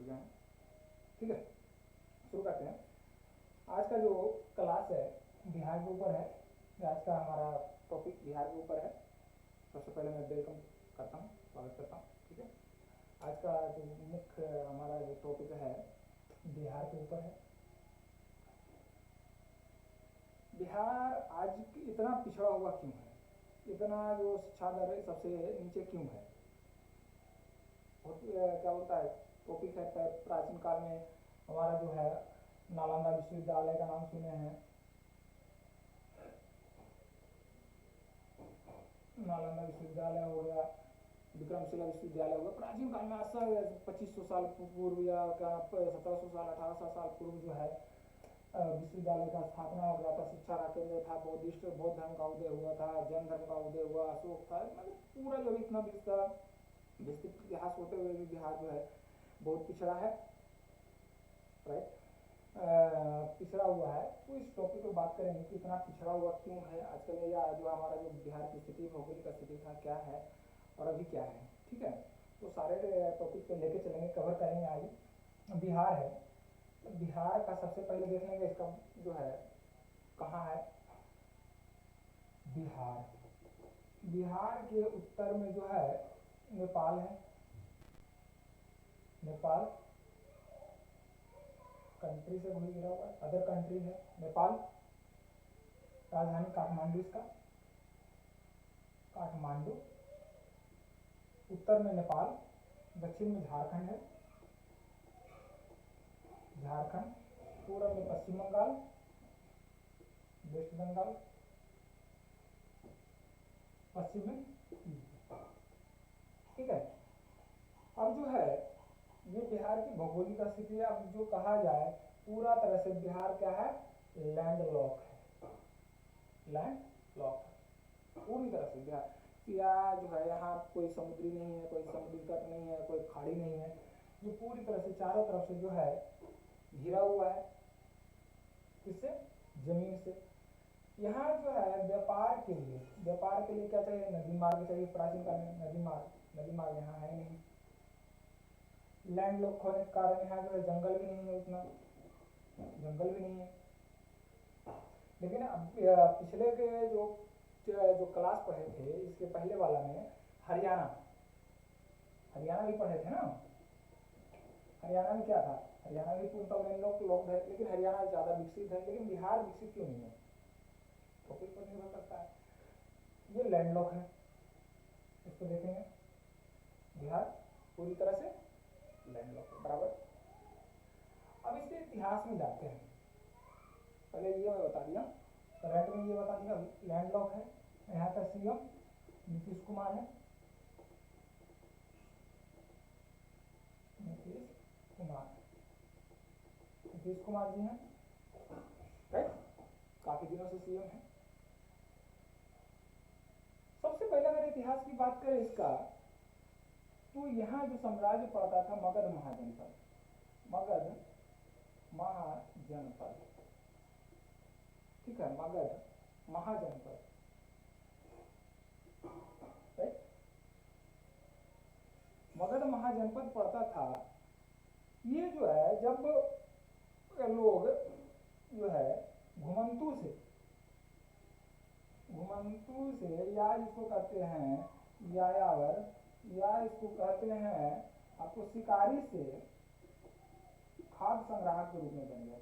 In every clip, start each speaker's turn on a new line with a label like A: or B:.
A: गए हैं। ठीक है, शुरू करते हैं। आज का जो क्लास है बिहार के ऊपर है। आज का हमारा टॉपिक बिहार के ऊपर है। सबसे पहले मैं वेलकम करता हूँ, स्वागत करता हूँ। ठीक है, आज का जो मुख्य हमारा जो टॉपिक है बिहार के ऊपर है। बिहार आज इतना पिछड़ा हुआ क्यों है, इतना जो शिक्षा दर है सबसे नीचे क्यों है? क्या बोलता है टॉपिक है प्राचीन काल में हमारा जो है नालंदा विश्वविद्यालय का नाम सुने हैं। नालंदा विश्वविद्यालय हो गया, विक्रमशिला विश्वविद्यालय हो गया। प्राचीन काल में आज से 2500 साल पूर्व या क्या 1700 साल 1800 साल पूर्व जो है विश्वविद्यालय का स्थापना हो गया था। शिक्षा का केंद्र था, बौद्ध धर्म का उदय हुआ था, जैन धर्म का उदय हुआ, अशोक था। मतलब पूरा जो इतना विस्तृत इतिहास होते हुए भी बिहार जो है बहुत पिछड़ा है, राइट, पिछड़ा हुआ है। तो इस टॉपिक पर बात करेंगे कि इतना पिछड़ा हुआ क्यों है आजकल, या जो हमारा जो बिहार की स्थिति भौगोलिक स्थिति था क्या है और अभी क्या है। ठीक है, तो सारे टॉपिक पे लेके चलेंगे, कवर करेंगे। आज बिहार है, तो बिहार का सबसे पहले देख लेंगे इसका जो है कहाँ है। बिहार के उत्तर में जो है नेपाल है। नेपाल कंट्री से घुल गिरा हुआ है, अदर कंट्री है नेपाल। राजधानी काठमांडू इसका, काठमांडू। उत्तर में नेपाल, दक्षिण में झारखंड है, झारखंड। पूर्व में पश्चिम बंगाल, वेस्ट बंगाल, पश्चिम में। ठीक है, अब जो है ये बिहार की भौगोलिक स्थिति। अब जो कहा जाए पूरा तरह से बिहार क्या है, लैंड लॉक है, लैंड लॉक है पूरी तरह से बिहार। या जो है यहाँ कोई समुद्री नहीं है, कोई समुद्री तट नहीं है, कोई खाड़ी नहीं है। ये पूरी तरह से चारों तरफ से जो है घिरा हुआ है, किससे? जमीन से। यहाँ जो है व्यापार के लिए क्या चाहिए? नदी मार्ग चाहिए। प्राचीन काल में नदी मार्ग यहाँ है नहीं। लैंड लॉक होने के कारण यहाँ जो है जंगल भी नहीं है, उतना जंगल भी नहीं है। लेकिन अब पिछले के जो क्लास पढ़े थे, इसके पहले वाला में हरियाणा भी पढ़े थे ना। हरियाणा में क्या था? हरियाणा भी पूर्णतः लैंड लॉक है, लेकिन हरियाणा ज़्यादा विकसित है। लेकिन बिहार विकसित क्यों नहीं है? टॉपिक पर निर्भर करता है। ये लैंड लॉक है, इसको देखेंगे। बिहार पूरी तरह से लैंड लॉक है, बराबर। अब इसके इतिहास में जाते हैं। पहले ये मैं बता दिया, करंट में ये बता दिया लैंड लॉक है। यहाँ का सीएम नीतीश कुमार है, नीतीश कुमार जी हैं, राइट, काफी दिनों से सीएम है। सबसे पहले अगर इतिहास की बात करें इसका, तो यहाँ जो साम्राज्य पड़ता था मगध महाजनपद, ठीक है, मगध महाजनपद, राइट, मगध महाजनपद पड़ता था। ये जो है जब लोग जो है घुमंतू से या इसको कहते हैं यायावर, या इसको कहते हैं आपको शिकारी से खाद्य संग्राहक के रूप में बन गया।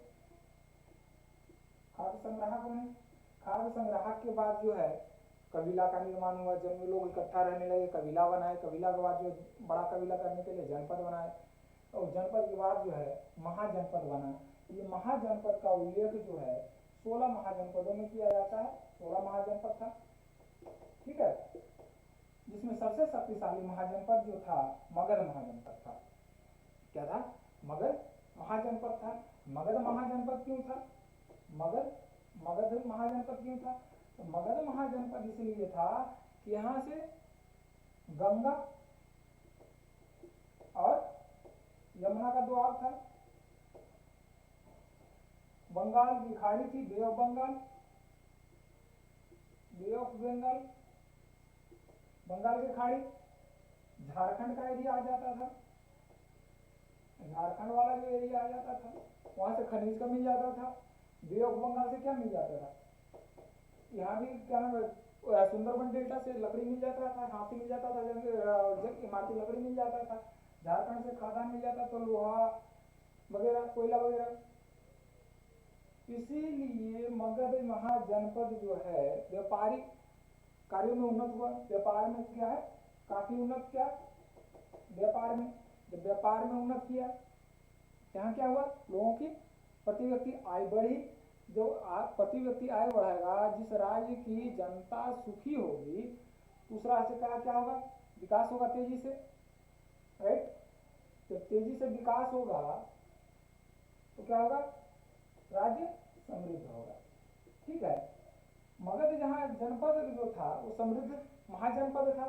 A: खाद्य संग्राहक बने। खाद्य संग्राहक के बाद जो है कबीला का निर्माण हुआ। जब लोग इकट्ठा रहने लगे, कबीला बनाए। कबीला के बाद जो बड़ा कबीला करने के लिए जनपद बनाए, और जनपद के बाद जो है महाजनपद बना। ये महाजनपद का उल्लेख जो है 16 महाजनपदों में किया जाता है। 16 महाजनपद था, ठीक है, जिसमें सबसे शक्तिशाली महाजनपद जो था मगध महाजनपद था। क्या था? मगध महाजनपद था। मगध महाजनपद क्यों था? मगध महाजनपद क्यों था? तो मगध महाजनपद इसलिए था कि यहाँ से गंगा और यमुना का द्वार था। बंगाल की खाड़ी थी, bay of Bengal, bay of Bengal, Bengal की खाड़ी। झारखंड का एरिया आ जाता था, झारखंड वाला जो एरिया आ जाता था, वहां से खनिज का मिल जाता था, बे ऑफ बंगाल से क्या मिल जाता था, यहाँ भी क्या नाम है, सुंदरबन डेल्टा से लकड़ी मिल जाता था, हाथी मिल जाता था, इमारती लकड़ी मिल जाता था, झारखंड से खादान मिल जाता था, लोहा वगैरह, कोयला वगैरह। इसीलिए मगध महाजनपद जो है व्यापारिक कार्यों में उन्नत हुआ। व्यापार में क्या है, काफी उन्नत किया व्यापार में। जब व्यापार में उन्नत किया, यहाँ क्या हुआ, लोगों की प्रति व्यक्ति आय बढ़ी। जो प्रति व्यक्ति आय बढ़ेगा, जिस राज्य की जनता सुखी होगी, उस राज्य का क्या होगा, विकास होगा तेजी से, राइट। जब तेजी से विकास होगा तो क्या होगा, राज्य समृद्ध होगा। ठीक है। मगध जहाँ जनपद जो था वो समृद्ध महाजनपद था।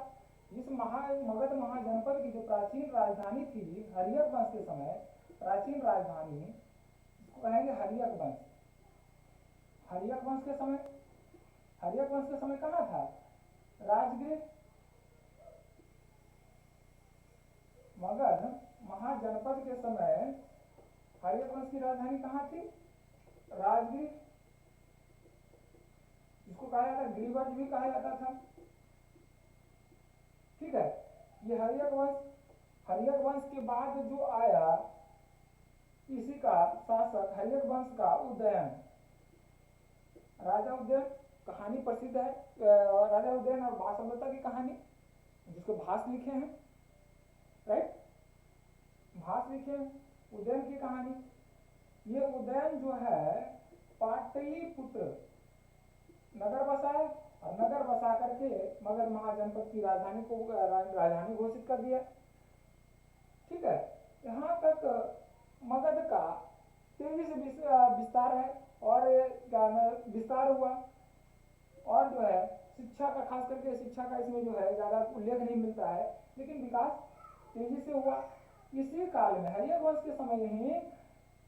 A: जिस मगध महाजनपद की जो प्राचीन राजधानी थी हर्यक वंश के समय, प्राचीन राजधानी इसको कहेंगे हर्यक वंश। हर्यक वंश के समय, हर्यक वंश के समय कहाँ था, राजगृह। मगध महाजनपद के समय हर्यक वंश की राजधानी कहाँ थी, राजगृह, जिसको कहा जाता, गिरिवर्ज भी कहा जाता था। ठीक है। ये हर्यक वंश, हर्यक वंश के बाद जो आया, इसी का शासक हर्यक वंश का उदयन, राजा उदयन, कहानी प्रसिद्ध है, राजा उदयन और भाषावता की कहानी, जिसको भाष लिखे हैं, राइट, भाष लिखे हैं, उदयन की कहानी। ये उदयन जो है पाटलिपुत्र नगर बसाया, और नगर बसा करके मगध महाजनपद की राजधानी को राजधानी घोषित कर दिया। ठीक है। यहाँ तक मगध का तेजी से विस्तार है, और विस्तार हुआ। और जो है शिक्षा का, खास करके शिक्षा का इसमें जो है ज्यादा उल्लेख नहीं मिलता है, लेकिन विकास तेजी से हुआ। इसी काल में हर्यक वंश के समय ही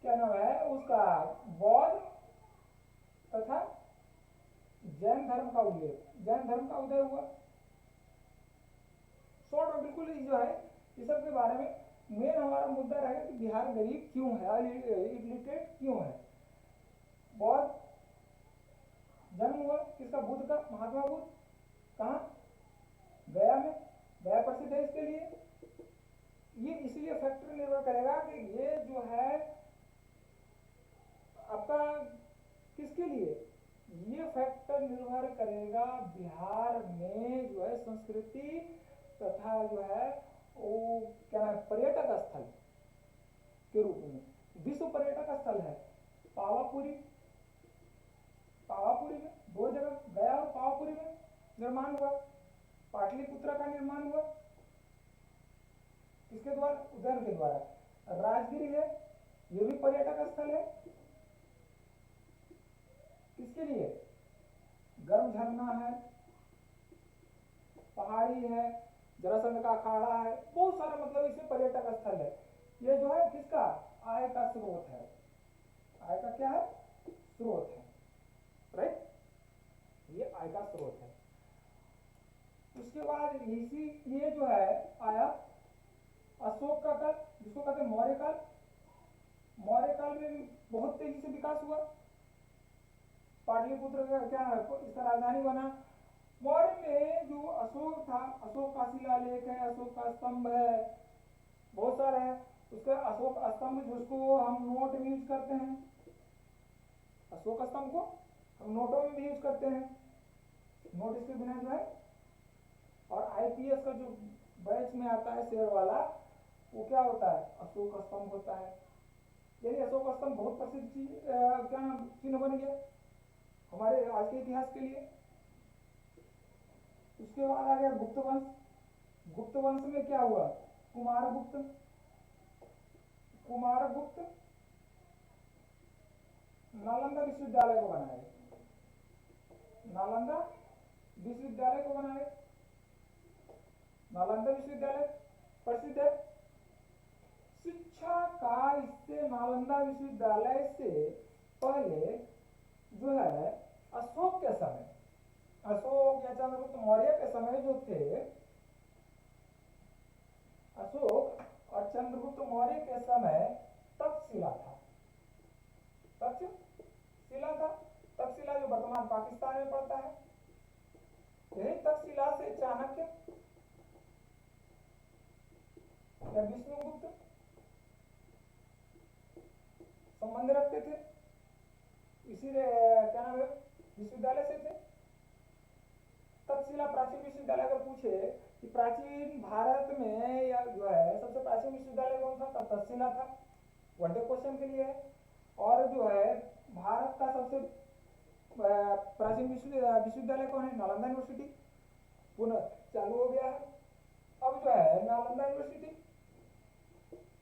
A: क्या नाम है उसका, बौद्ध तथा जैन धर्म का उल्लेख, जैन धर्म का उदय हुआ। शॉर्ट में बिल्कुल जो है इस सब के बारे में मेन हमारा मुद्दा रहेगा कि बिहार गरीब क्यों है, इलिटरेट क्यों है। बौद्ध जन्म हुआ किसका, बुद्ध का, महात्मा बुद्ध, कहाँ, गया में। गया प्रसिद्ध है इसके लिए। ये इसलिए फैक्टर निर्भर करेगा कि ये जो है आपका किसके लिए, ये फैक्टर निर्भर करेगा बिहार में जो है संस्कृति तथा जो है वो क्या है पर्यटक स्थल के रूप में। विश्व पर्यटक स्थल है पावापुरी, पावापुरी में दो जगह, गया और पावापुरी में निर्माण हुआ। पाटलिपुत्र का निर्माण हुआ किसके द्वारा, उदयन के द्वारा। राजगिरी है, ये भी पर्यटक स्थल है, किसके लिए, गर्म झरना है, पहाड़ी है, जरासंध का अखाड़ा है, बहुत सारा मतलब इसमें पर्यटक स्थल है। ये जो है किसका, आय का स्रोत है, आय का क्या है, स्रोत है, राइट, ये आय का स्रोत है। उसके बाद इसी ये जो है आया अशोक का काल, जिसको कहते हैं मौर्य काल। मौर्य काल में भी बहुत तेजी से विकास हुआ। पाटलिपुत्र का क्या है, इसका राजधानी बना। मौर्य में जो अशोक था, अशोक का शिलालेख है, अशोक का स्तंभ है, बहुत सारे हैं। उसका अशोक स्तंभ जिसको हम नोट में यूज करते हैं, अशोक स्तंभ को हम नोटों में भी यूज करते हैं। नोट इसके बिना जो है, और आईपीएस का जो बैच में आता है शेयर वाला, वो क्या होता है, अशोक स्तंभ होता है। यानी अशोक स्तंभ बहुत प्रसिद्ध चीज क्या चिन्ह बन गया हमारे आज के इतिहास के लिए। उसके बाद आ गया गुप्त वंश। गुप्त वंश में क्या हुआ, कुमारगुप्त, कुमारगुप्त नालंदा विश्वविद्यालय को बनाए, नालंदा विश्वविद्यालय को बनाए। नालंदा विश्वविद्यालय प्रसिद्ध है शिक्षा का। इससे नालंदा विश्वविद्यालय से पहले जो है अशोक के समय, अशोक या चंद्रगुप्त मौर्य के समय जो थे, अशोक और चंद्रगुप्त मौर्य के समय तक्षशिला था। तक्षशिला था। तक्षशिला जो वर्तमान पाकिस्तान में पड़ता है, यही तक्षशिला से चाणक्य या विष्णुगुप्त संबंध रखते थे। इसी क्या नाम है विश्वविद्यालय से थे। तक्षशिला प्राचीन विश्वविद्यालय अगर पूछे कि प्राचीन भारत में या जो है सबसे प्राचीन विश्वविद्यालय कौन था, तब तक्षशिला था। वन डे क्वेश्चन के लिए है। और जो है भारत का सबसे प्राचीन विश्वविद्यालय कौन है, नालंदा यूनिवर्सिटी, पुनः चालू हो गया है। अब जो है नालंदा यूनिवर्सिटी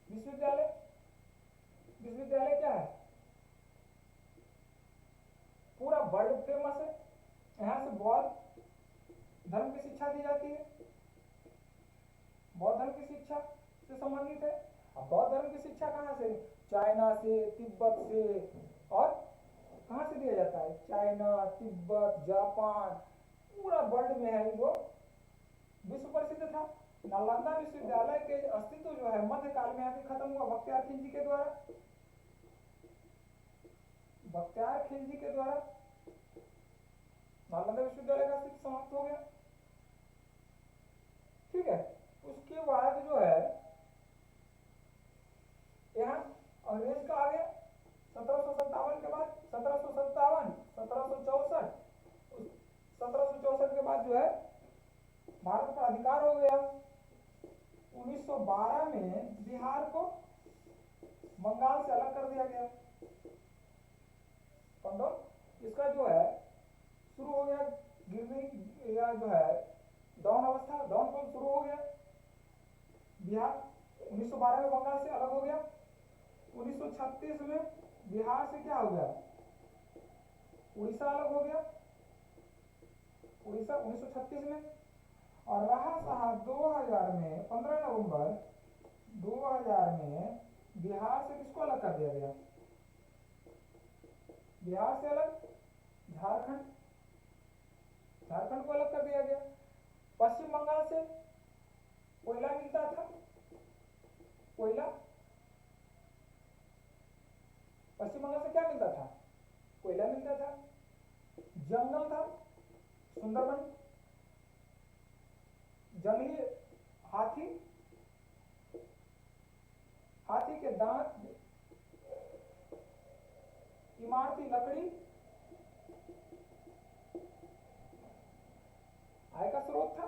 A: विश्वविद्यालय क्या है, पूरा वर्ल्ड फेमस है। यहाँ से बौद्ध धर्म की शिक्षा दी जाती है, बौद्ध धर्म की शिक्षा से संबंधित है। अब बौद्ध धर्म की शिक्षा कहाँ से, चाइना से, तिब्बत से, और कहाँ से दिया जाता है, चाइना, तिब्बत, जापान, पूरा वर्ल्ड में है वो विश्व प्रसिद्ध था। नालंदा विश्वविद्यालय के अस्तित्व जो है मध्यकाल में आके खत्म हुआ बख्तियार खिलजी के द्वारा। बख्तियार खिलजी के द्वारा नालंदा विश्वविद्यालय का अस्तित्व समाप्त हो गया। ठीक है। उसके बाद जो है यहाँ अंग्रेज का आ गया 1757 के बाद, 1757, 1764, 1764 के बाद जो है भारत पर अधिकार हो गया। 1912 में बिहार को बंगाल से अलग कर दिया गया। इसका जो है शुरू हो गया गिरनी या जो है डाउन अवस्था, डाउनफॉल शुरू हो गया। बिहार 1912 में बंगाल से अलग हो गया। 1936 में बिहार से क्या हो गया, उड़ीसा अलग हो गया, उड़ीसा 1936 में। और रहा सहा 2000 में 15 नवंबर 2000 में बिहार से किसको अलग कर दिया गया, बिहार से अलग झारखंड को अलग कर दिया गया। पश्चिम बंगाल से कोयला मिलता था, कोयला पश्चिम बंगाल से क्या मिलता था, कोयला मिलता था। जंगल था, सुंदरबन, जंगली हाथी के दांत, इमारती लकड़ी आय का स्रोत था।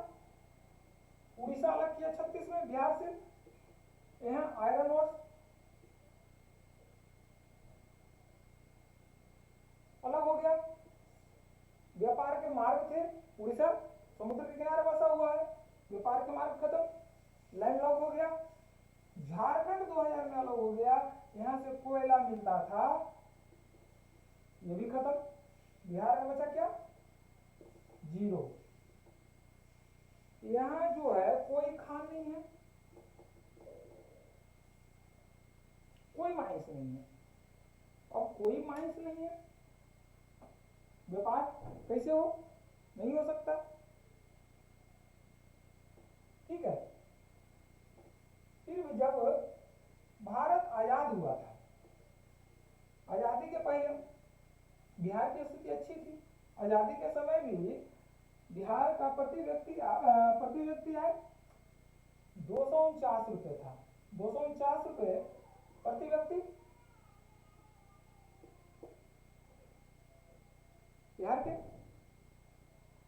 A: उड़ीसा अलग किया 36 में बिहार से, यहाँ आयरन ओर अलग हो गया। व्यापार के मार्ग थे, उड़ीसा समुद्र के किनारे बसा हुआ है, व्यापार के मार्ग खत्म, लैंडलॉक हो गया। झारखंड 2000 में अलग हो गया, यहाँ से कोयला मिलता था, ये भी खत्म। बिहार में बचा क्या, जीरो। यहाँ जो है कोई खान नहीं है, कोई माइंस नहीं है। अब कोई माइंस नहीं है, व्यापार कैसे हो, नहीं हो सकता। ठीक है। फिर जब भारत आजाद हुआ था, आजादी के पहले बिहार की स्थिति अच्छी थी। आजादी के समय भी बिहार का प्रति व्यक्ति आय 249 रुपए था, 249 रुपए प्रति व्यक्ति बिहार के।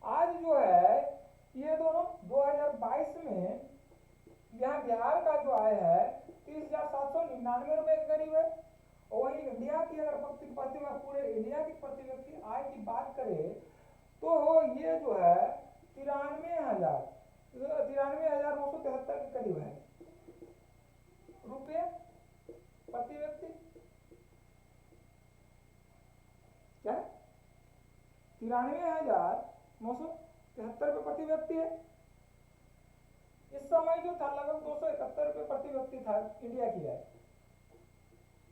A: आज जो है ये दोनों 2022 में यहाँ बिहार का जो आय है 30,799 रुपए के करीब है। और वही इंडिया की अगर पूरे इंडिया की प्रति व्यक्ति आय की बात करें तो ये जो है 93,973 के करीब है रुपये प्रति व्यक्ति। क्या 93,973 रुपये प्रति व्यक्ति है। इस समय जो था लगभग 271 रुपये प्रति व्यक्ति था इंडिया की आय।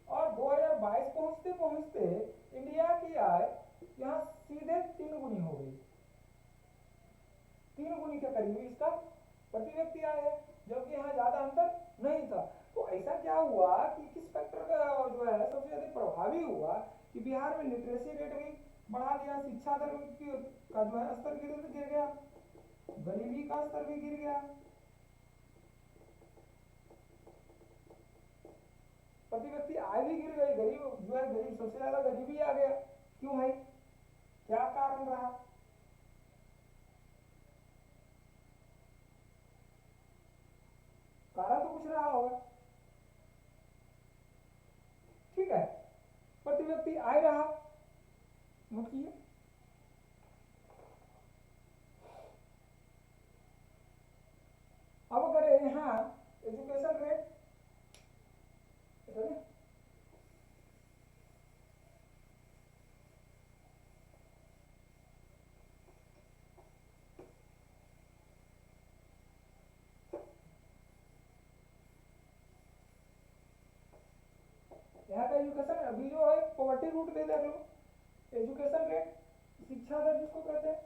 A: और 2022 पहुंचते पहुंचते इंडिया की आय यहाँ सीधे 3 गुनी हो गई, 3 गुनी के करीब इसका प्रति व्यक्ति आय है। जबकि यहाँ ज्यादा अंतर नहीं था। तो ऐसा क्या हुआ कि किस फैक्टर का जो है सबसे ज्यादा प्रभावी हुआ कि बिहार में लिटरेसी रेट भी बढ़ा दिया, शिक्षा दर का जो है स्तर गिर गया, गरीबी का स्तर भी गिर गया, प्रति व्यक्ति आय भी गिर गई, गरीब जो है गरीब सबसे ज्यादा गरीबी आ गया। क्यों भाई, क्या कारण रहा? कारण तो कुछ रहा होगा, ठीक है। प्रति व्यक्ति आय रहा, नोट कीजिए। अब अगर यहाँ एजुकेशन रेट यहाँ का एजुकेशन अभी जो है पॉवर्टी रूट दे देख लो, एजुकेशन रेट, शिक्षा दर जिसको कहते हैं,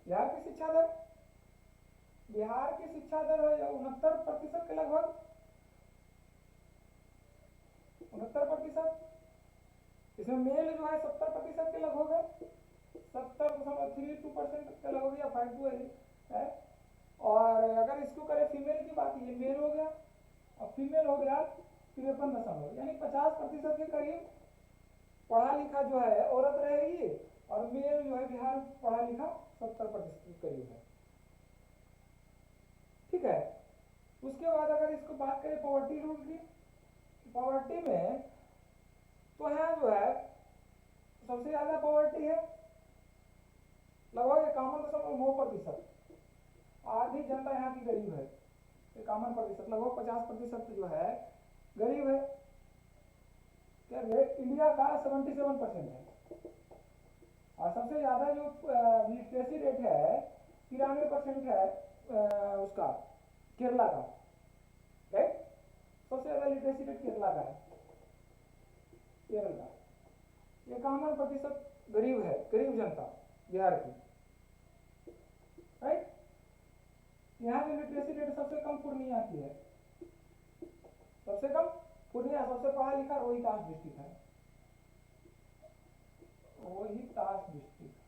A: बिहार की शिक्षा दर, बिहार की शिक्षा दर है 69% के लगभग, 69%। इसमें मेल जो है 70% के लगभग है, 70.32% के लगभग या 52 है। और अगर इसको करें फीमेल की बात, ये मेल हो गया और फीमेल हो गया 53 यानी 50% के करीब पढ़ा लिखा जो है औरत रहेगी, और मेल जो है बिहार पढ़ा लिखा 70% के करीब है, ठीक है। उसके बाद अगर इसको बात करें पॉवर्टी रूट की, पॉवर्टी में तो यहाँ जो है सबसे ज्यादा पॉवर्टी है लगभग 51.9%, आधी जनता यहाँ की गरीब है, 51%, लगभग 50% जो है गरीब है। क्या रेट इंडिया का 77% है, और सबसे ज्यादा जो लिटरेसी रेट है 93% है उसका केरला का, राइट। सबसे ज्यादा लिटरेसी रेट केरला का है, केरल का। 51% गरीब है, गरीब जनता बिहार की, राइट। यहाँ की लिटरेसी रेट सबसे कम पूर्णिया की है, सबसे कम पूर्णिया, सबसे पढ़ा लिखा रोहितास डिस्ट्रिक्ट है, रोहितास डिस्ट्रिक्ट,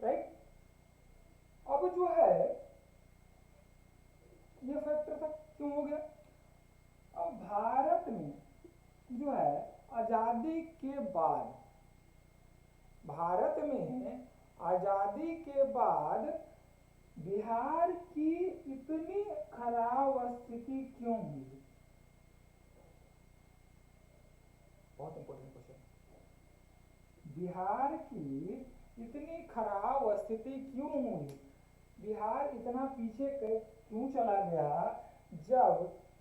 A: राइट। अब जो है ये फैक्टर था, क्यों हो गया? अब भारत में जो है आजादी के बाद, भारत में आजादी के बाद बिहार की इतनी खराब स्थिति क्यों हुई? बहुत इंपॉर्टेंट क्वेश्चन। बिहार की इतनी खराब स्थिति क्यों हुई? बिहार इतना पीछे क्यों चला गया जब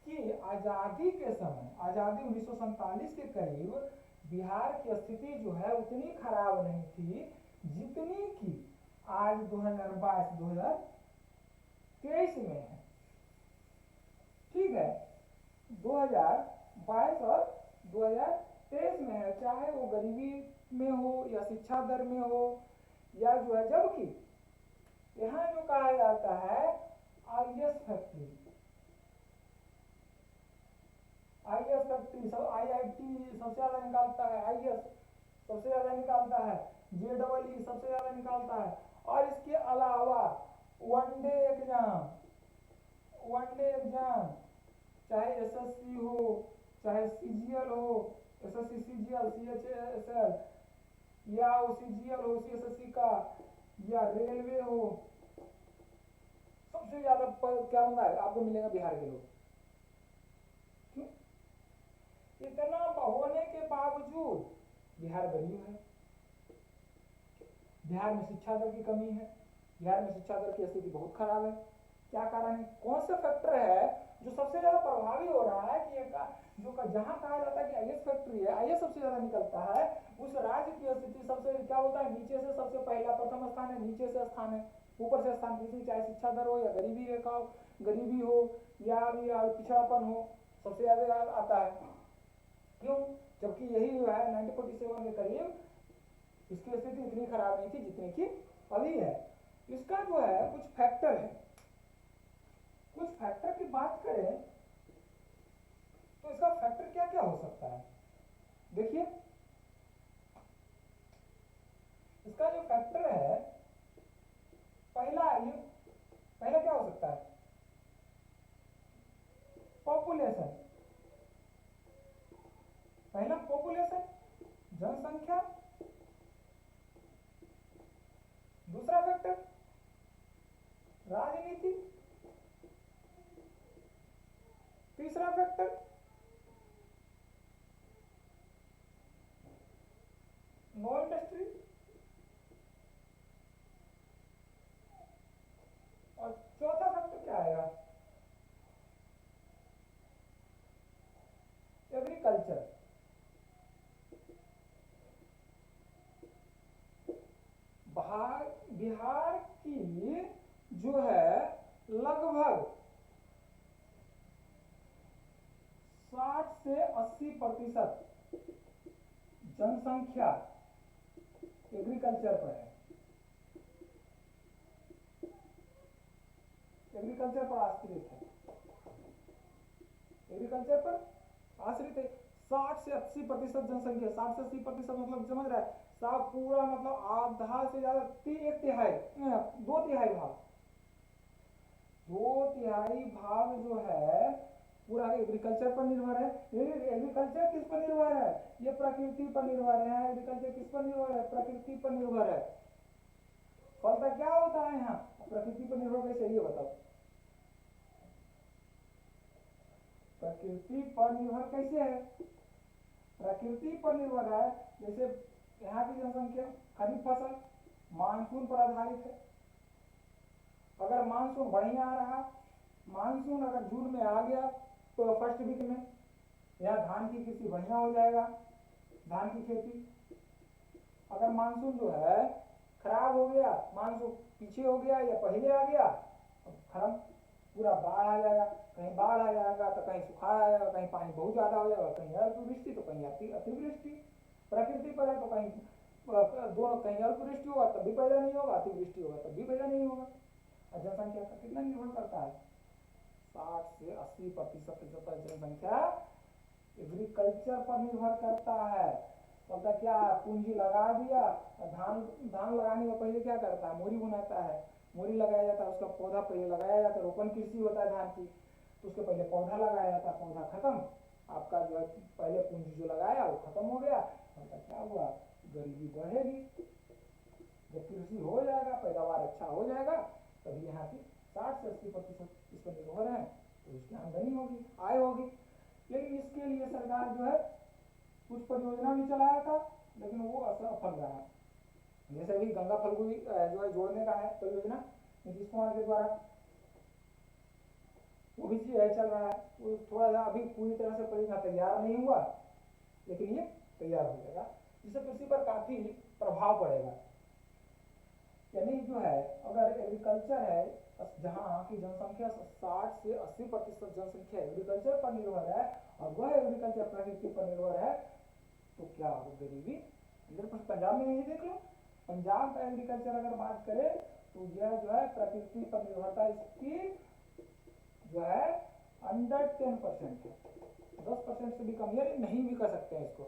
A: कि आजादी के समय, आजादी 1947 के करीब बिहार की स्थिति जो है उतनी खराब नहीं थी जितनी कि आज 2022-2023 में है, ठीक है। 2022 और 2023 में है, चाहे वो गरीबी में हो या शिक्षा दर में हो या जो है, जबकि यहाँ जो कहा जाता है आईएएस फैक्ट्री, आईएएस फैक्ट्री सब, आईआईटी सबसे ज्यादा निकालता है, आईएएस सबसे ज्यादा निकालता है, जेडबलई सबसे ज्यादा निकालता है। और इसके अलावा वनडे एग्जाम, वनडे एग्जाम चाहे एसएससी हो, चाहे सीजीएल हो, एसएससी सीजीएल सीएचएसएल, या सीजीएल हो सीएसएससी का, या रेलवे हो, सबसे ज्यादा क्या होगा आपको मिलेगा बिहार के लोग। क्यों? इतना होने के बावजूद बिहार गरीब है, बिहार में शिक्षा दर की कमी है, बिहार में शिक्षा दर की स्थिति बहुत खराब है। क्या कारण है? कौन सा फैक्टर है जो सबसे ज्यादा प्रभावी हो रहा है कि जो जहां कहा जाता है कि आईएएस फैक्ट्री है, आईएएस सबसे ज्यादा निकलता है, उस राज्य की स्थिति सबसे क्या होता है, नीचे से सबसे पहला प्रथम स्थान है, नीचे से स्थान है, ऊपर से स्थान किसी, चाहे शिक्षा दर हो या गरीबी रेखा हो, गरीबी हो या पिछड़ापन हो, सबसे ज्यादा आता है। क्यों? जबकि यही जो है 1947 के करीब इसकी स्थिति इतनी खराब नहीं थी जितनी कि अभी है। इसका जो है कुछ फैक्टर है, कुछ फैक्टर की बात करें तो इसका फैक्टर क्या क्या हो सकता है। देखिए इसका जो फैक्टर है, पहला ये पहला क्या हो सकता है, पॉपुलेशन। पहला पॉपुलेशन, जनसंख्या। दूसरा फैक्टर राजनीति। तीसरा फैक्टर नो इंडस्ट्री। और चौथा फैक्टर क्या आएगा, एग्रीकल्चर। बिहार की जो है लगभग 60 से 80% जनसंख्या एग्रीकल्चर पर है, एग्रीकल्चर पर आश्रित है, एग्रीकल्चर पर आश्रित है। 60 से 80% जनसंख्या, 60 से 80% मतलब समझ रहा है, सब पूरा मतलब आधा से ज्यादा, एक तिहाई, 2 तिहाई भाग, 2 तिहाई भाग जो है पूरा एग्रीकल्चर पर निर्भर है। एग्रीकल्चर किस पर निर्भर है, ये प्रकृति पर निर्भर है। एग्रीकल्चर किस पर निर्भर है, प्रकृति पर निर्भर है। फलता क्या होता है यहाँ, प्रकृति पर निर्भर कैसे, ये बताओ। प्रकृति पर निर्भर कैसे है, प्रकृति पर निर्भर है। जैसे यहाँ की जनसंख्या खरीफ फसल मानसून पर आधारित है। अगर मानसून बढ़िया आ रहा, मानसून अगर जून में आ गया तो फर्स्ट वीक में यहाँ धान की कृषि बढ़िया हो जाएगा, धान की खेती। अगर मानसून जो है खराब हो गया, मानसून पीछे हो गया या पहले आ गया, खराब पूरा बाढ़ आ जाएगा। कहीं बाढ़ आ जाएगा तो कहीं सुखाड़ आ जाएगा, कहीं पानी बहुत ज्यादा हो जाएगा, कहीं अल्पवृष्टि तो कहीं अतिवृष्टि। प्रकृति पर है तो कहीं दोनों, कहीं अल्पवृष्टि होगा तब भी पैदा नहीं होगा, अतिवृष्टि होगा तब भी पैदा नहीं होगा। जनसंख्या का कितना निर्भर करता है, 60 से 80% जनसंख्या एग्रीकल्चर पर निर्भर करता है। मतलब क्या है, पूंजी लगा दिया, धान लगाने में पहले क्या करता है, मोरी बनाता है, मोरी लगाया जाता है, उसका पौधा पहले लगाया जाता है, रोपण कृषि होता है धान की, तो उसके पहले पौधा लगाया जाता है, पौधा खत्म, आपका जो है पहले पूंजी जो लगाया वो खत्म हो गया, मतलब क्या हुआ, गरीबी बढ़ेगी। जब कृषि हो जाएगा, पैदावार अच्छा हो जाएगा, तभी यहाँ की 60 से 80% इस पर निर्भर है, तो उसकी आमदनी होगी, आय होगी। लेकिन इसके लिए सरकार जो है कुछ परियोजना भी चलाया था, लेकिन वो असफल रहा। जैसे अभी गंगा फल्गु जो है जोड़ने का है परियोजना नीतीश कुमार के द्वारा, वो भी चल रहा है। वो थोड़ा सा अभी पूरी तरह से परियोजना तैयार नहीं हुआ, लेकिन ये तैयार हो जाएगा, जिससे कृषि पर काफी प्रभाव पड़ेगा। यानी जो है अगर एग्रीकल्चर है, जहाँ की जनसंख्या 60 से 80% जनसंख्या एग्रीकल्चर पर निर्भर है, और वह एग्रीकल्चर प्रकृति पर निर्भर है, तो क्या हो, गरीबी। इधर कुछ पंजाब में नहीं, देख लो पंजाब का एग्रीकल्चर अगर बात करें तो यह जो है प्रकृति पर निर्भरता इसकी जो है अंडर 10% है, 10% से भी कम, यानी नहीं भी कर सकते हैं इसको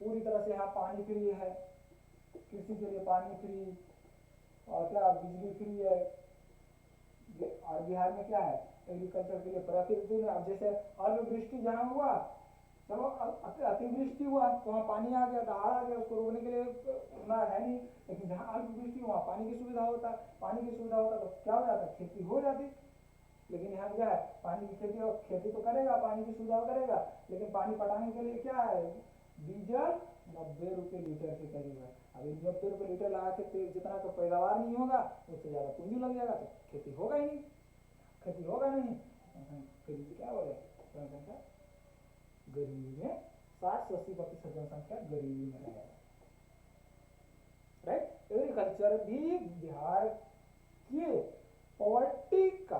A: पूरी तरह से। यहाँ पानी फ्री है, कृषि के लिए पानी फ्री, और क्या बिजली फ्री है। और बिहार में क्या है, एग्रीकल्चर के लिए प्रकृति में, अब जैसे अल्पवृष्टि जहाँ हुआ, चलो अतिवृष्टि हुआ तो वहाँ पानी आ गया, दहाड़ आ गया, उसको रोकने के लिए उतना है नहीं, लेकिन जहाँ अल्पवृष्टि वहाँ पानी की सुविधा होता, पानी की सुविधा होता तो क्या हो जाता, खेती हो जाती। लेकिन यहाँ क्या है, पानी की खेती, और खेती तो करेगा, पानी की सुविधा करेगा, लेकिन पानी पटाने के लिए क्या है, डीजल 90 रुपये लीटर के करीब है। अभी 90 रुपये लीटर लगा के जितना तो पैदावार नहीं होगा, उससे ज़्यादा पूंजी लग जाएगा, तो खेती होगा ही नहीं, खेती होगा नहीं, गरीबी क्या हो जाएगा, जनसंख्या गरीबी में 60 से 80% जनसंख्या गरीबी में रहेगा। राइट, एग्रीकल्चर भी बिहार के पॉवर्टी का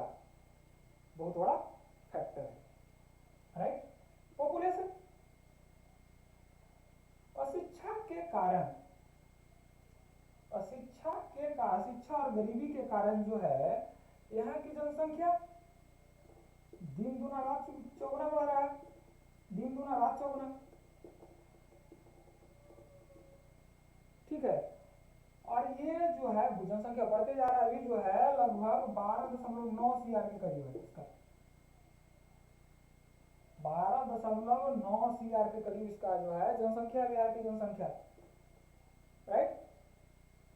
A: बहुत बड़ा फैक्टर है। राइट, पॉपुलेशन, अशिक्षा के कारण गरीबी के कारण जो है यहाँ की जनसंख्या दिन दुना रात चौगुना बढ़ रहा है, दिन दुना रात चौगुना। ठीक है, और ये जो है जनसंख्या बढ़ते जा रहा है, अभी जो है लगभग 12.9 सीआर के करीब है इसका, 12.9 सीआर के करीब इसका जो है जनसंख्या, बिहार की जनसंख्या, राइट,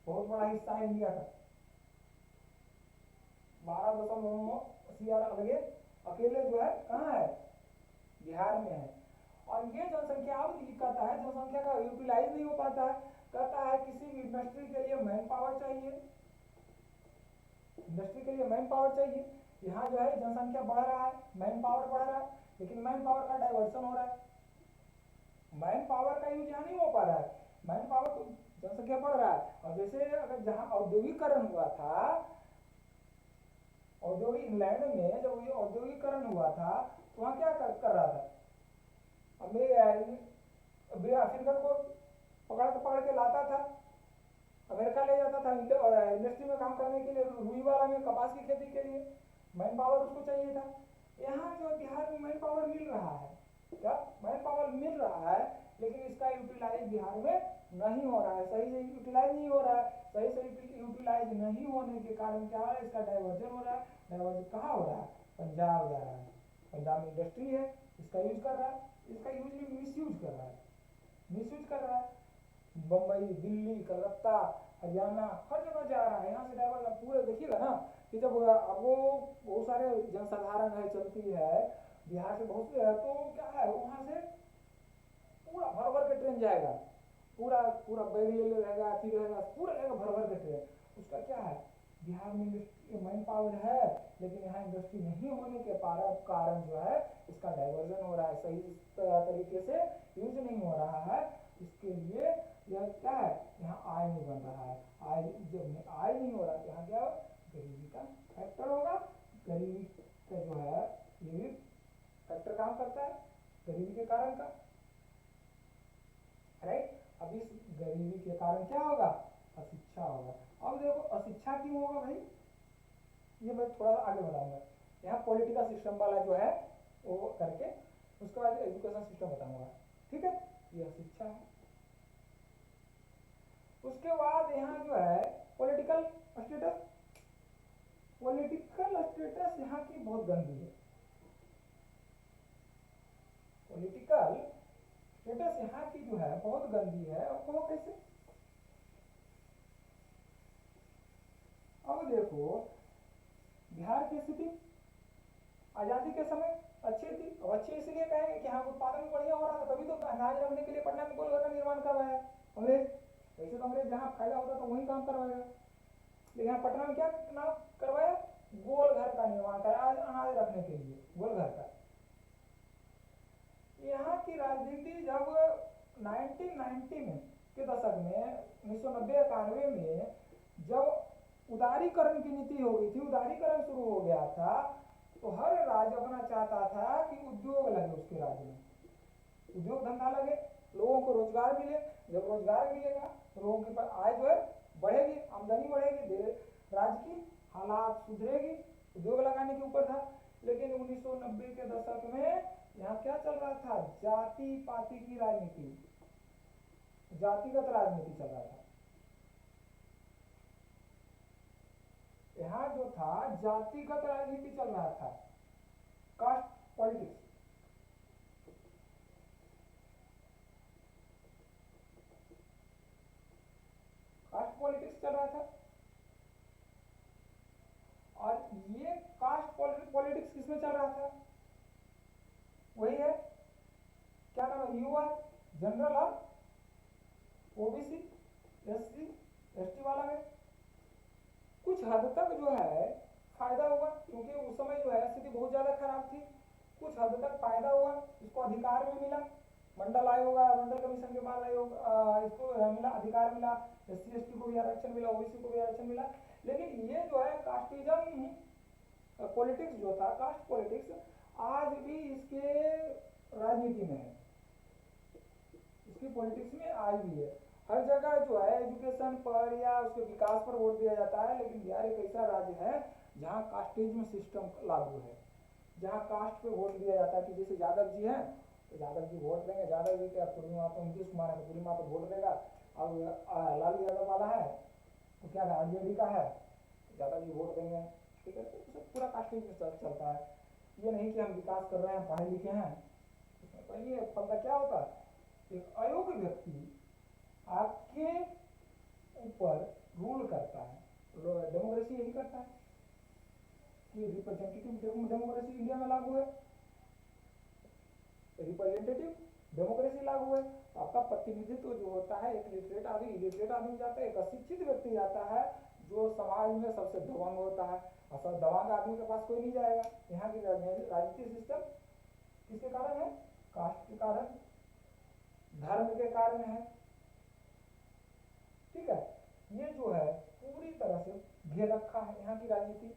A: बहुत बड़ा हिस्सा है इंडिया का। 12.9 सीआर अलगे अकेले जो है कहाँ है, बिहार में है। और ये जनसंख्या अब कहता है जनसंख्या का यूटिलाइज नहीं हो पाता है, कहता है किसी भी इंडस्ट्री के लिए मैन पावर चाहिए, इंडस्ट्री के लिए मैन पावर चाहिए। यहाँ जो है जनसंख्या बढ़ रहा है, मैन पावर बढ़ रहा है, लेकिन मैन पावर का डाइवर्सन हो रहा है, मैन पावर का यूज यहाँ नहीं हो पा रहा है, मैन पावर तो जनसंख्या बढ़ रहा है। और जैसे अगर जहाँ औद्योगिकरण हुआ था, औद्योगिक इंग्लैंड में जब ये औद्योगिकरण हुआ था तो वहाँ क्या कर रहा था, अफ्रीकन को पकड़ के लाता था, अमेरिका ले जाता था इंडस्ट्री में काम करने के लिए, रुईवाला में कपास की खेती के लिए मैन पावर उसको चाहिए था। यहाँ जो बिहार में मैन पावर मिल रहा है, क्या मैन पावर मिल रहा है, लेकिन इसका यूटिलाइज बिहार में नहीं हो रहा है, सही से यूटिलाइज नहीं हो रहा है। सही से यूटिलाइज नहीं होने के कारण क्या हो रहा है, इसका डाइवर्जन हो रहा है। डाइवर्जन कहाँ हो रहा है, पंजाब जा रहा है, पंजाब में इंडस्ट्री है, इसका यूज कर रहा है, इसका यूज मिसयूज कर रहा है, मिसयूज कर रहा है। बम्बई, दिल्ली, कलकत्ता, हरियाणा, हर जगह जा रहा है, यहाँ से डाइवर्जन पूरे देखिएगा ना कि जब अब वो बहुत सारे जनसाधारण है चलती है बिहार से, बहुत से है तो क्या है वहाँ से पूरा भर भर के ट्रेन जाएगा, पूरा पूरा बैग ले रहेगा, फिर रहेगा, पूरा रहेगा भर भर के ट्रेन। उसका क्या है, बिहार में मैन पावर है, लेकिन यहाँ इंडस्ट्री नहीं होने के कारण जो है इसका डाइवर्जन हो रहा है, सही तरीके से यूज नहीं हो रहा है। इसके लिए यह क्या है, यहाँ आय नहीं बन रहा है, आय जब आय नहीं हो रहा है यहाँ क्या गरीबी का फैक्टर होगा, गरीबी का जो है ये भी फैक्टर काम करता है गरीबी के कारण का, राइट। अब इस गरीबी के कारण क्या होगा, अशिक्षा होगा। अब देखो अशिक्षा क्यों होगा भाई, ये मैं थोड़ा आगे बताऊंगा। यहाँ पॉलिटिकल सिस्टम वाला जो है वो करके उसके बाद एजुकेशन सिस्टम बताऊंगा, ठीक है। ये शिक्षा है। उसके बाद यहाँ जो है पॉलिटिकल स्टेटस, पॉलिटिकल स्टेटस यहाँ की बहुत गंदी है, पॉलिटिकल स्टेटस यहाँ की जो है बहुत गंदी है। और वो कैसे, अब देखो बिहार की स्थिति आजादी के समय अच्छी थी, अब अच्छी इसलिए कहेंगे कि यहाँ उत्पादन बढ़िया हो रहा था, तभी तो अनाज रखने के लिए पटना में गोलघर का निर्माण करवाया अंग्रेज। वैसे तो अंग्रेज जहाँ फायदा होता था वहीं काम करवाएगा, लेकिन यहाँ पटना में क्या नाम करवाया, गोलघर का निर्माण कराया अनाज रखने के लिए, गोलघर का। यहाँ की राजनीति जब 1990 में के दशक में 1990-91 में जब उदारीकरण की नीति हो गई थी, उदारीकरण शुरू हो गया था, तो हर राज्य अपना चाहता था कि उद्योग लगे उसके राज्य में, उद्योग धंधा लगे, लोगों को रोजगार मिले। जब रोजगार मिलेगा तो लोगों के पास आय जो है बढ़ेगी, आमदनी बढ़ेगी, राज्य की हालात सुधरेगी, उद्योग लगाने के ऊपर था। लेकिन 1990 के दशक में यहाँ क्या चल रहा था, जाति पाति की राजनीति, जातिगत राजनीति चल रहा था। यहाँ जो था जातिगत राजनीति चल रहा था, कास्ट पॉलिटिक्स। कास्ट पॉलिटिक्स चल रहा था। और ये कास्ट पॉलिटिक्स किसमें चल रहा था, वही है क्या नाम है, यूआर, जनरल और ओबीसी, एससी एसटी वाला में कुछ हद तक जो है फायदा हुआ, क्योंकि उस समय जो है स्थिति बहुत ज्यादा खराब थी। कुछ हद तक फायदा हुआ, इसको अधिकार भी मिला, मंडल आयोग, मंडल कमीशन के बाद आयोग इसको मिला, अधिकार मिला, एससी एसटी को भी आरक्षण मिला, ओबीसी को भी आरक्षण मिला। लेकिन ये जो है कास्टिज्म पॉलिटिक्स जो था, कास्ट पॉलिटिक्स आज भी इसके राजनीति में है, इसकी पॉलिटिक्स में आज भी है। हर जगह जो है एजुकेशन पर या उसके विकास पर वोट दिया जाता है, लेकिन बिहार एक ऐसा राज्य है जहाँ कास्टिज्म सिस्टम लागू है, जहाँ कास्ट पे वोट दिया जाता है कि जैसे यादव जी हैं तो यादव जी वोट देंगे, यादव जी क्या पूर्णिमा तो नीतीश कुमार है तो पूर्णिमा पर वोट देगा, और लालू यादव वाला है तो क्या आरजेडी का है तो यादव जी वोट देंगे। ठीक है, तो पूरा कास्टिज्म चलता है। ये नहीं कि हम विकास कर रहे हैं, पढ़े लिखे हैं। तो ये फलता क्या होता है, एक अयोग्य व्यक्ति आपके ऊपर रूल करता है। डेमोक्रेसी यही करता है कि रिप्रेजेंटेटिव डेमोक्रेसी इंडिया में लागू है, रिप्रेजेंटेटिव डेमोक्रेसी लागू है। आपका प्रतिनिधित्व जो होता है एक लिटरेट आदमी, इलिटरेट आदमी जाता है, एक अशिक्षित व्यक्ति जाता है जो समाज में सबसे दबंग होता है, और सब दबंग आदमी के पास कोई नहीं जाएगा। यहाँ की राजनीतिक सिस्टम किसके कारण है, कास्ट के कारण, धर्म के कारण है। ठीक है, ये जो है पूरी तरह से घेर रखा है यहाँ की राजनीति।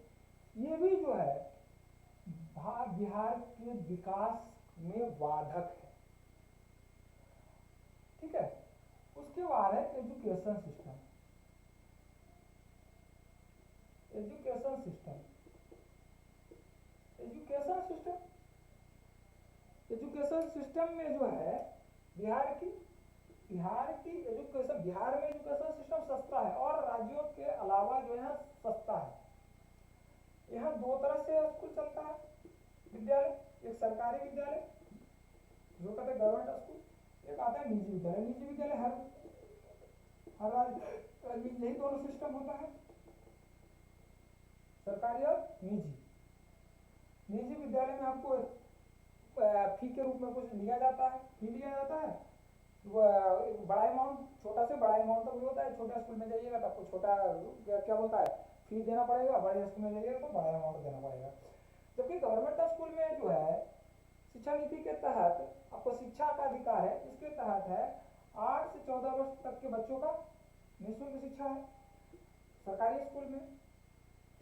A: ये भी जो है बिहार के विकास में बाधक है। ठीक है, उसके बाद है education system. Education system education system education system में जो है बिहार की एजुकेशन, बिहार में एजुकेशन सिस्टम सस्ता है और राज्यों के अलावा जो है सस्ता है। यहाँ दो तरह से स्कूल चलता है, विद्यालय, एक सरकारी विद्यालय जो कहते हैं गवर्नमेंट स्कूल, एक आता है निजी विद्यालय। निजी विद्यालय हर राज्य यही दोनों सिस्टम होता है, सरकारी और निजी। निजी विद्यालय में आपको फी के रूप में कुछ लिया जाता है, फी लिया जाता है, बड़ा अमाउंट, छोटा से बड़ा अमाउंट तक भी होता है। छोटा स्कूल में जाइएगा तो आपको छोटा क्या बोलता है फी देना पड़ेगा, बड़े स्कूल में जाइएगा तो बड़ा अमाउंट देना पड़ेगा। जबकि गवर्नमेंट स्कूल में जो है शिक्षा नीति के तहत आपको शिक्षा का अधिकार है, इसके तहत है 8 से 14 वर्ष तक के बच्चों का निःशुल्क शिक्षा है सरकारी स्कूल में।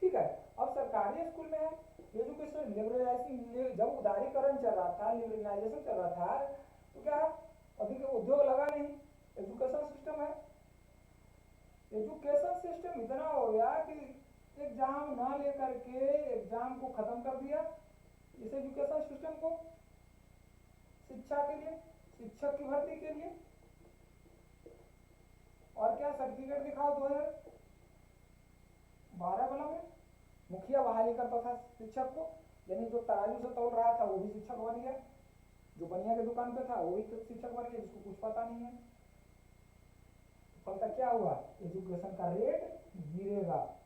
A: ठीक है, अब सरकारी स्कूल में एजुकेशन लिबरलाइजेशन, जब उदारीकरण चल रहा था, लिबरलाइजेशन चल रहा था, तो क्या अभी उद्योग लगा नहीं, एजुकेशन सिस्टम है। एजुकेशन सिस्टम इतना हो गया कि एग्जाम ना लेकर के एग्जाम को खत्म कर दिया इस एजुकेशन सिस्टम को, शिक्षा के लिए, शिक्षक की भर्ती के लिए। और क्या सर्टिफिकेट दिखाओ 2012 वाला में मुखिया बहाली करता था शिक्षक को, यानी जो तराजू से तोल रहा था वो भी शिक्षक बन गया, जो बनिया के दुकान पे था वो भी शिक्षक बन गया, जिसको कुछ पता नहीं है। फलता क्या हुआ, एजुकेशन का रेट गिरेगा।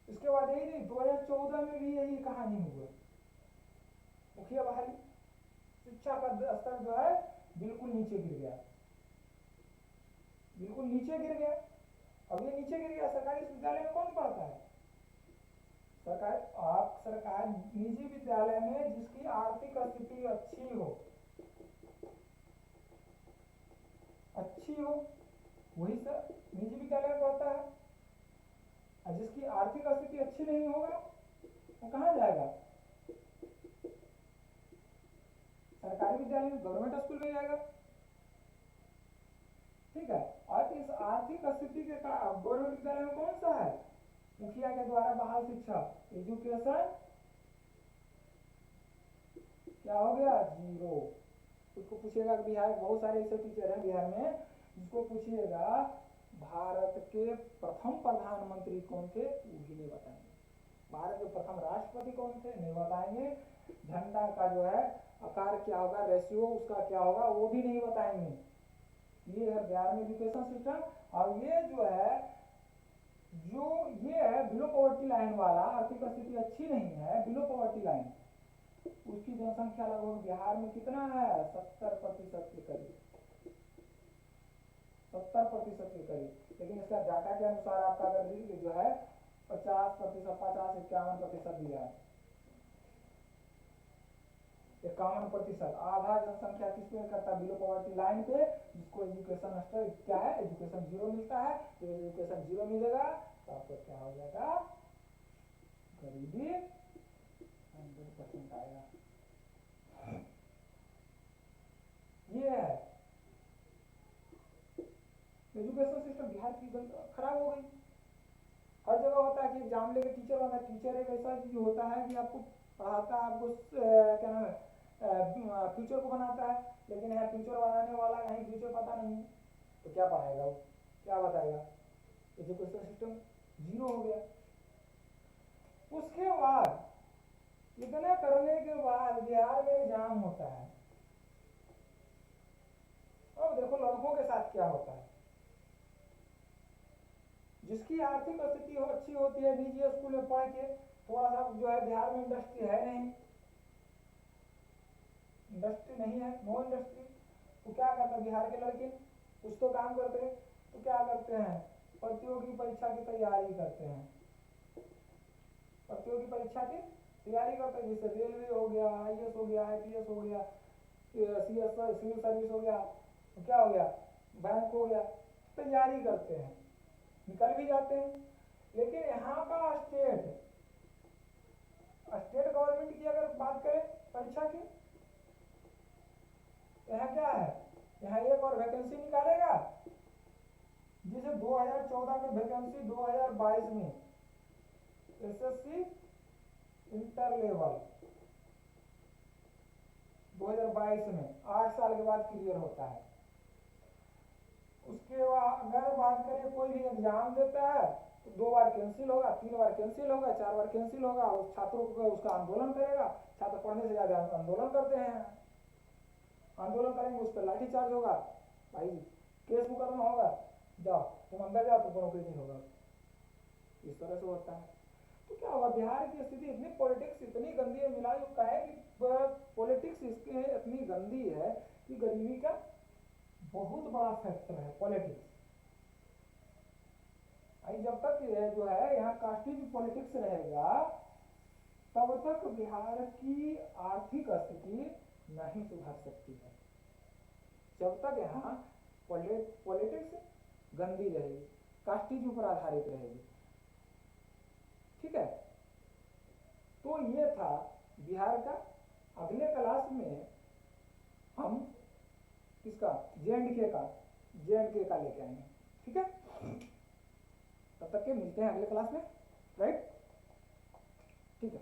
A: इसके बाद यही नहीं, 2014 में भी यही कहानी हुई, मुखिया बहाली, शिक्षा का स्तर जो है बिल्कुल नीचे गिर गया, बिल्कुल नीचे गिर गया। अब ये नीचे गिर गया, सरकारी विद्यालय में कौन पढ़ता है, सरकार निजी विद्यालय में जिसकी आर्थिक स्थिति अच्छी हो वही सर निजी विद्यालय में पढ़ता है, और जिसकी आर्थिक स्थिति अच्छी नहीं होगा वो कहाँ जाएगा, सरकारी विद्यालय में, गवर्नमेंट स्कूल में जाएगा। ठीक है, और इस आर्थिक स्थिति के कारण गवर्नमेंट विद्यालय में कौन सा है, मुखिया के द्वारा बहाल शिक्षा, एजुकेशन क्या हो गया, जीरो। उसको पूछिएगा कि बिहार बहुत सारे ऐसे टीचर हैं बिहार में, जिसको पूछिएगा भारत के प्रथम प्रधानमंत्री कौन थे वो भी नहीं बताएंगे, भारत के प्रथम राष्ट्रपति कौन थे नहीं बताएंगे, झंडा का जो है आकार क्या होगा, रेशियो उसका क्या होगा वो भी नहीं बताएंगे। ये है बिहार में एजुकेशन सिस्टम। और ये जो है बिलो पॉवर्टी लाइन वाला, आर्थिक स्थिति अच्छी नहीं है, बिलो पॉवर्टी लाइन, उसकी जनसंख्या लगभग बिहार में कितना है, 70% के करीब, 70% के करीब। लेकिन इसका डाटा के अनुसार आपका अगर जो है 50%, 50-51% दिया है, 51%, आधा जनसंख्या किस पे करता है, बिलो पॉवर्टी लाइन पे, जिसको एजुकेशन स्तर क्या है, एजुकेशन जीरो मिलता है। तो एजुकेशन जीरो मिलेगा तो आपको क्या हो जाएगा, गरीबी 100% आएगा। ये है खराब हो गई। हर जगह होता है कि एग्जाम लेके टीचर बनता है, टीचर एक ऐसा चीज होता है कि आपको पढ़ाता है, आपको क्या नाम है फ्यूचर को बनाता है, लेकिन यहाँ फ्यूचर बनाने वाला कहीं फ्यूचर पता नहीं है, तो क्या पढ़ाएगा वो, क्या बताएगा, एजुकेशन सिस्टम जीरो हो गया। उसके बाद इतना करने के बाद बिहार में एग्जाम होता है। अब देखो लड़कों के साथ क्या होता है, जिसकी आर्थिक स्थिति अच्छी होती है, निजी स्कूल में पढ़ के थोड़ा सा जो है, बिहार में इंडस्ट्री है नहीं, इंडस्ट्री नहीं है, नो इंडस्ट्री, तो क्या करता है बिहार के लड़के, कुछ तो काम करते हैं, तो क्या करते हैं प्रतियोगी परीक्षा की तैयारी करते हैं, प्रतियोगी परीक्षा की तैयारी करते हैं, जैसे रेलवे हो गया, आईएएस हो गया, आईपीएस हो गया, सीएस सिविल सर्विस हो गया, तो क्या हो गया बैंक हो गया, तैयारी करते हैं, निकल भी जाते हैं। लेकिन यहाँ का स्टेट गवर्नमेंट की अगर बात करें परीक्षा की, यहाँ क्या है, यहाँ एक और वैकेंसी निकालेगा, जिसे 2014 के वैकेंसी 2022 में एसएससी इंटर लेवल 2022 में 8 साल के बाद क्लियर होता है। उसके बाद अगर बात करें कोई भी एग्जाम देता है तो 2 बार कैंसिल होगा, 3 बार कैंसिल होगा, 4 बार कैंसिल होगा, उस छात्रों को उसका आंदोलन करेगा, छात्र पढ़ने से ज्यादा आंदोलन करते हैं, आंदोलन करेंगे, उस पर लाठीचार्ज होगा, भाई केस मुकदमा होगा, जाओ तुम अंदर जाओ, तुमको नौकरी नहीं होगा, इस तरह से होता है। तो क्या हुआ, बिहार की स्थिति इतनी, पॉलिटिक्स इतनी गंदी है, मिला जो कहे कि पॉलिटिक्स इसके इतनी गंदी है कि गरीबी का बहुत बड़ा फैक्टर है पॉलिटिक्स। जब तक ये जो है यहाँ कास्टिज पॉलिटिक्स रहेगा, तब तक बिहार की आर्थिक स्थिति नहीं सुधर सकती है, जब तक यहाँ पॉलिटिक्स गंदी रहेगी, कास्टिज पर आधारित रहेगी। ठीक है, तो ये था बिहार का। अगले क्लास में हम किसका, जे एंड के का लेके आएंगे। ठीक है, तब तक के मिलते हैं अगले क्लास में, राइट, ठीक है।